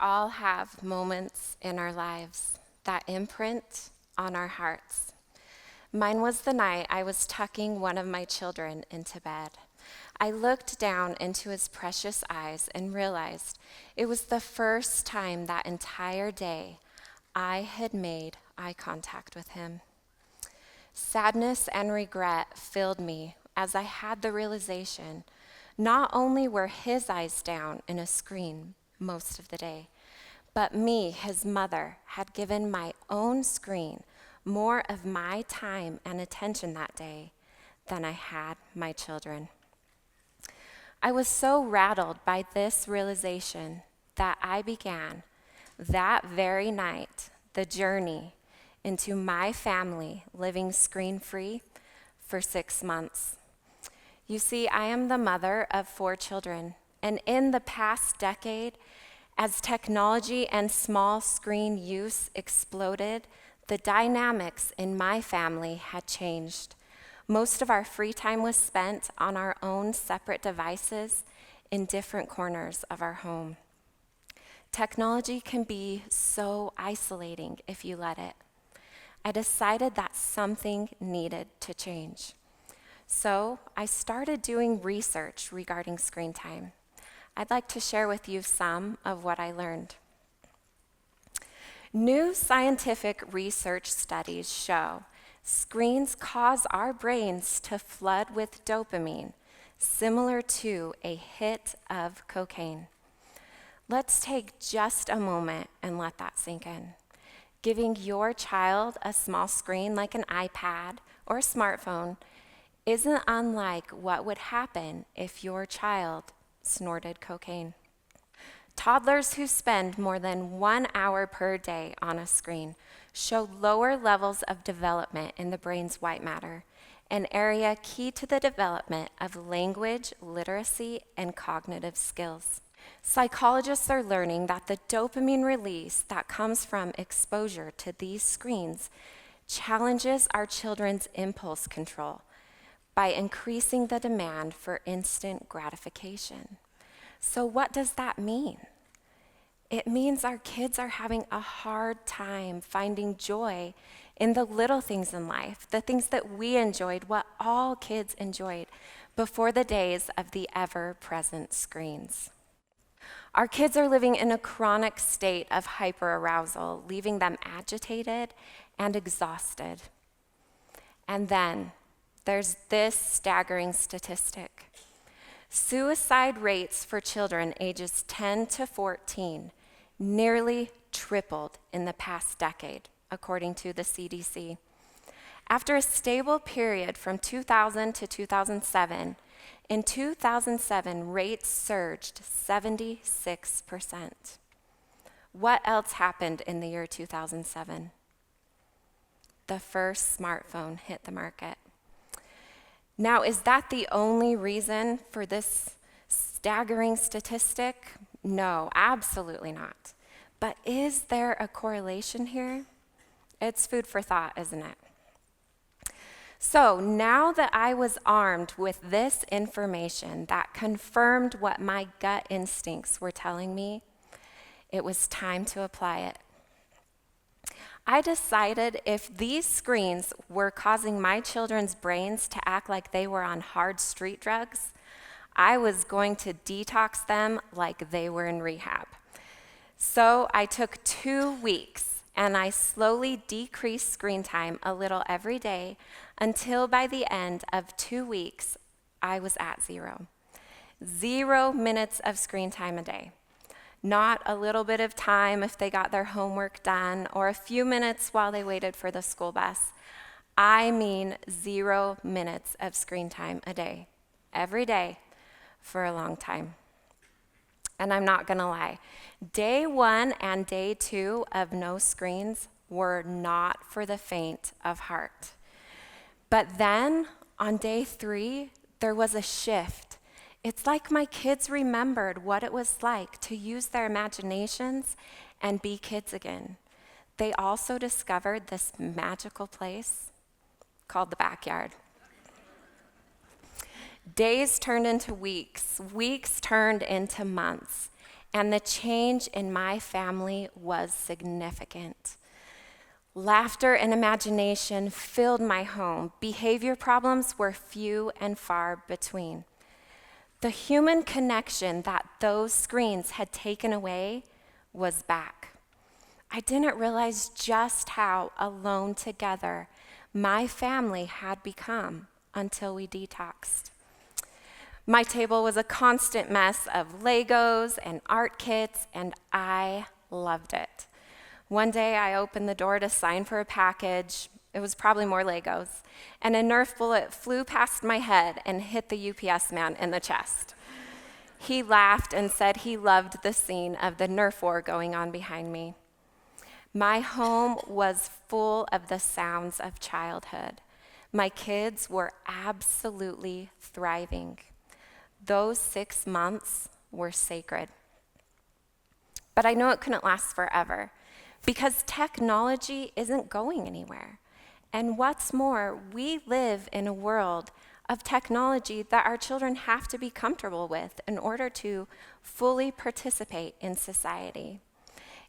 all have moments in our lives that imprint on our hearts. Mine was the night I was tucking one of my children into bed. I looked down into his precious eyes and realized it was the first time that entire day I had made eye contact with him. Sadness and regret filled me as I had the realization not only were his eyes down in a screen most of the day, but me, his mother, had given my own screen more of my time and attention that day than I had my children. I was so rattled by this realization that I began that very night the journey into my family living screen-free for 6 months. You see, I am the mother of 4 children, and in the past decade, as technology and small screen use exploded, the dynamics in my family had changed. Most of our free time was spent on our own separate devices in different corners of our home. Technology can be so isolating if you let it. I decided that something needed to change. So I started doing research regarding screen time. I'd like to share with you some of what I learned. New scientific research studies show screens cause our brains to flood with dopamine, similar to a hit of cocaine. Let's take just a moment and let that sink in. Giving your child a small screen like an iPad or a smartphone isn't unlike what would happen if your child snorted cocaine. Toddlers who spend more than 1 hour per day on a screen show lower levels of development in the brain's white matter, an area key to the development of language, literacy, and cognitive skills. Psychologists are learning that the dopamine release that comes from exposure to these screens challenges our children's impulse control by increasing the demand for instant gratification. So what does that mean? It means our kids are having a hard time finding joy in the little things in life, the things that we enjoyed, what all kids enjoyed before the days of the ever-present screens. Our kids are living in a chronic state of hyperarousal, leaving them agitated and exhausted. And then there's this staggering statistic. Suicide rates for children ages 10 to 14 nearly tripled in the past decade, according to the CDC. After a stable period from 2000 to 2007, in 2007, rates surged 76%. What else happened in the year 2007? The first smartphone hit the market. Now, is that the only reason for this staggering statistic? No, absolutely not. But is there a correlation here? It's food for thought, isn't it? So now that I was armed with this information that confirmed what my gut instincts were telling me, it was time to apply it. I decided if these screens were causing my children's brains to act like they were on hard street drugs, I was going to detox them like they were in rehab. So I took 2 weeks and I slowly decreased screen time a little every day until by the end of 2 weeks, I was at 0. 0 minutes of screen time a day. Not a little bit of time if they got their homework done or a few minutes while they waited for the school bus. I mean 0 minutes of screen time a day, every day, for a long time. And I'm not gonna lie, day 1 and day 2 of no screens were not for the faint of heart. But then on day 3, there was a shift. It's like my kids remembered what it was like to use their imaginations and be kids again. They also discovered this magical place called the backyard. Days turned into weeks, weeks turned into months, and the change in my family was significant. Laughter and imagination filled my home. Behavior problems were few and far between. The human connection that those screens had taken away was back. I didn't realize just how alone together my family had become until we detoxed. My table was a constant mess of Legos and art kits, and I loved it. One day I opened the door to sign for a package. It was probably more Legos, and a Nerf bullet flew past my head and hit the UPS man in the chest. He laughed and said he loved the scene of the Nerf war going on behind me. My home was full of the sounds of childhood. My kids were absolutely thriving. Those 6 months were sacred. But I know it couldn't last forever because technology isn't going anywhere. And what's more, we live in a world of technology that our children have to be comfortable with in order to fully participate in society.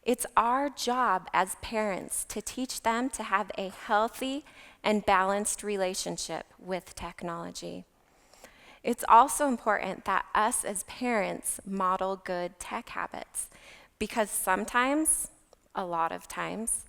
It's our job as parents to teach them to have a healthy and balanced relationship with technology. It's also important that us as parents model good tech habits because sometimes, a lot of times,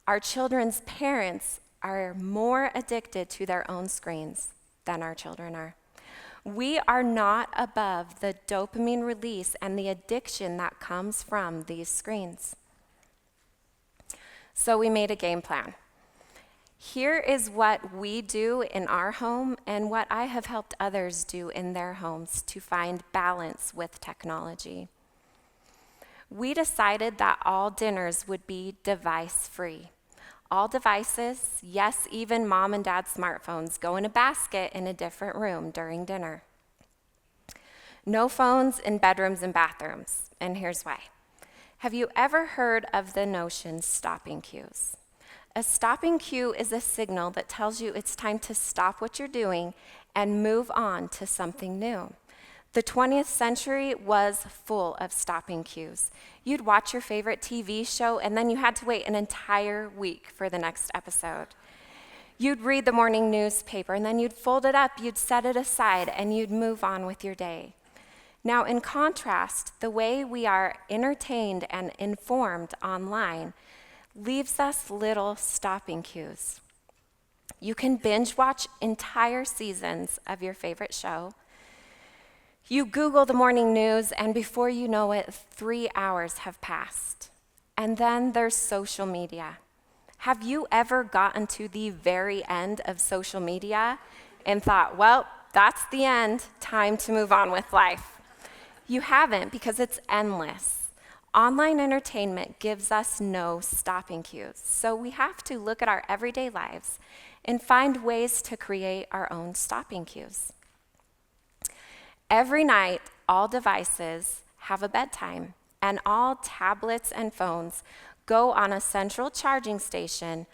our children's parents are more addicted to their own screens than our children are. We are not above the dopamine release and the addiction that comes from these screens. So we made a game plan. Here is what we do in our home and what I have helped others do in their homes to find balance with technology. We decided that all dinners would be device-free. All devices, yes, even mom and dad's smartphones, go in a basket in a different room during dinner. No phones in bedrooms and bathrooms, and here's why. Have you ever heard of the notion stopping cues? A stopping cue is a signal that tells you it's time to stop what you're doing and move on to something new. The 20th century was full of stopping cues. You'd watch your favorite TV show and then you had to wait an entire week for the next episode. You'd read the morning newspaper and then you'd fold it up, you'd set it aside, and you'd move on with your day. Now, in contrast, the way we are entertained and informed online leaves us little stopping cues. You can binge watch entire seasons of your favorite show. You Google the morning news, and before you know it, 3 hours have passed. And then there's social media. Have you ever gotten to the very end of social media and thought, well, that's the end, time to move on with life? You haven't, because it's endless. Online entertainment gives us no stopping cues, so we have to look at our everyday lives and find ways to create our own stopping cues. Every night, all devices have a bedtime, and all tablets and phones go on a central charging station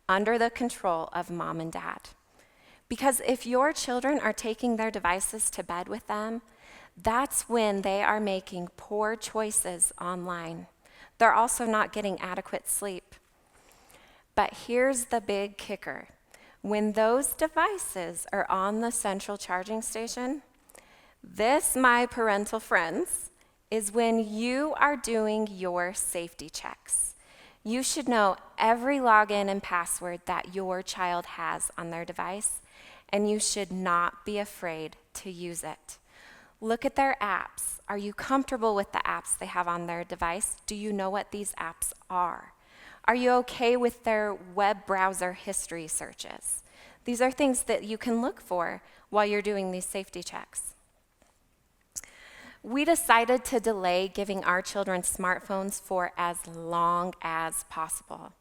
under the control of mom and dad. Because if your children are taking their devices to bed with them, that's when they are making poor choices online. They're also not getting adequate sleep. But here's the big kicker. When those devices are on the central charging station, this, my parental friends, is when you are doing your safety checks. You should know every login and password that your child has on their device, and you should not be afraid to use it. Look at their apps. Are you comfortable with the apps they have on their device? Do you know what these apps are? Are you okay with their web browser history searches? These are things that you can look for while you're doing these safety checks. We decided to delay giving our children smartphones for as long as possible.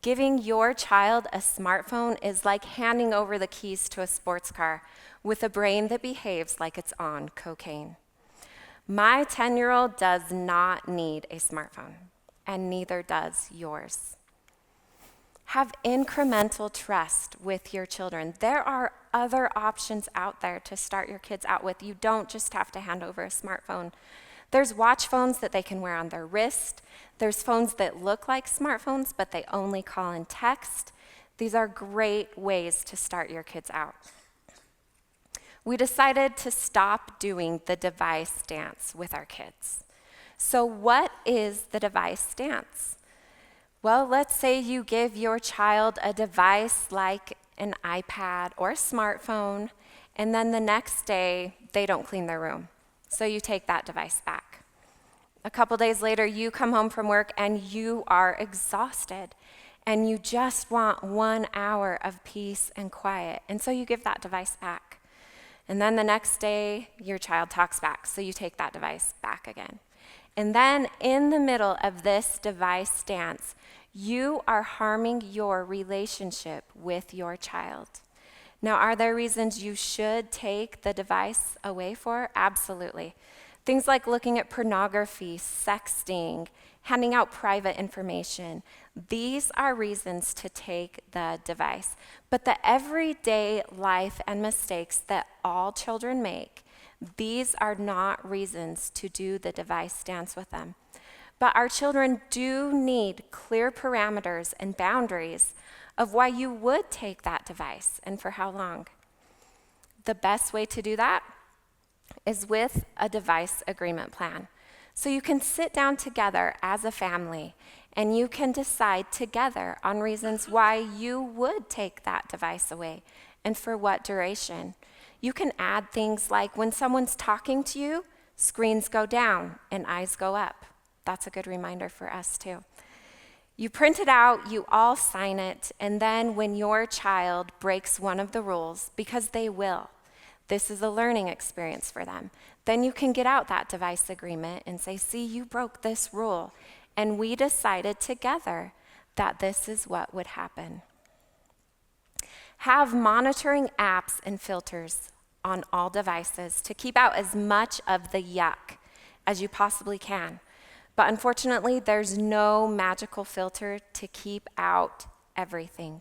Giving your child a smartphone is like handing over the keys to a sports car with a brain that behaves like it's on cocaine. My 10-year-old does not need a smartphone, and neither does yours. Have incremental trust with your children. There are other options out there to start your kids out with. You don't just have to hand over a smartphone. There's watch phones that they can wear on their wrist. There's phones that look like smartphones, but they only call and text. These are great ways to start your kids out. We decided to stop doing the device dance with our kids. So what is the device dance? Well, let's say you give your child a device like an iPad or a smartphone, and then the next day they don't clean their room. So you take that device back. A couple days later, you come home from work and you are exhausted and you just want 1 hour of peace and quiet. And so you give that device back. And then the next day, your child talks back, so you take that device back again. And then in the middle of this device dance, you are harming your relationship with your child. Now, are there reasons you should take the device away for? Absolutely. Things like looking at pornography, sexting, handing out private information. These are reasons to take the device. But the everyday life and mistakes that all children make, these are not reasons to do the device dance with them. But our children do need clear parameters and boundaries of why you would take that device and for how long. The best way to do that is with a device agreement plan. So you can sit down together as a family and you can decide together on reasons why you would take that device away and for what duration. You can add things like when someone's talking to you, screens go down and eyes go up. That's a good reminder for us too. You print it out, you all sign it, and then when your child breaks one of the rules, because they will, this is a learning experience for them, then you can get out that device agreement and say, see, you broke this rule, and we decided together that this is what would happen. Have monitoring apps and filters on all devices to keep out as much of the yuck as you possibly can. But unfortunately, there's no magical filter to keep out everything.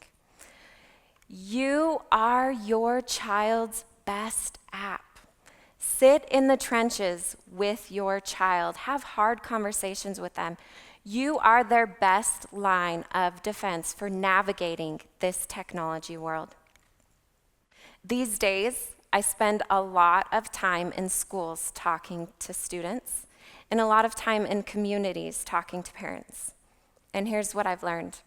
You are your child's best app. Sit in the trenches with your child. Have hard conversations with them. You are their best line of defense for navigating this technology world. These days, I spend a lot of time in schools talking to students and a lot of time in communities talking to parents. And here's what I've learned.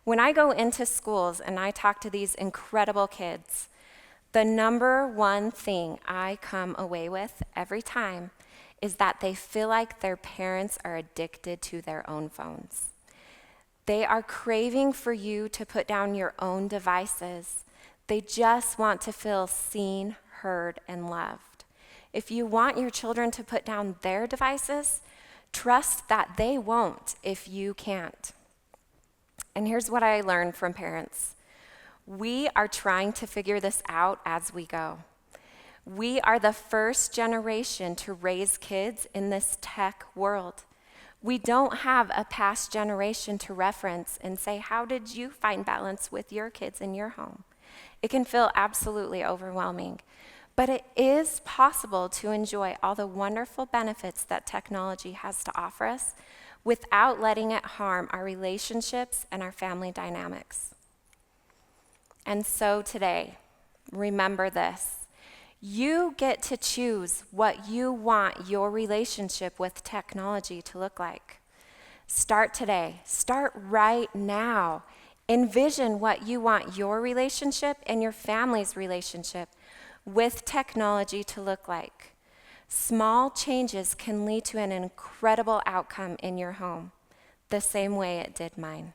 When I go into schools and I talk to these incredible kids, the number one thing I come away with every time is that they feel like their parents are addicted to their own phones. They are craving for you to put down your own devices. They just want to feel seen, heard, and loved. If you want your children to put down their devices, trust that they won't if you can't. And here's what I learned from parents. We are trying to figure this out as we go. We are the first generation to raise kids in this tech world. We don't have a past generation to reference and say, how did you find balance with your kids in your home? It can feel absolutely overwhelming. But it is possible to enjoy all the wonderful benefits that technology has to offer us without letting it harm our relationships and our family dynamics. And so today, remember this. You get to choose what you want your relationship with technology to look like. Start today. Start right now. Envision what you want your relationship and your family's relationship with technology to look like. Small changes can lead to an incredible outcome in your home, the same way it did mine.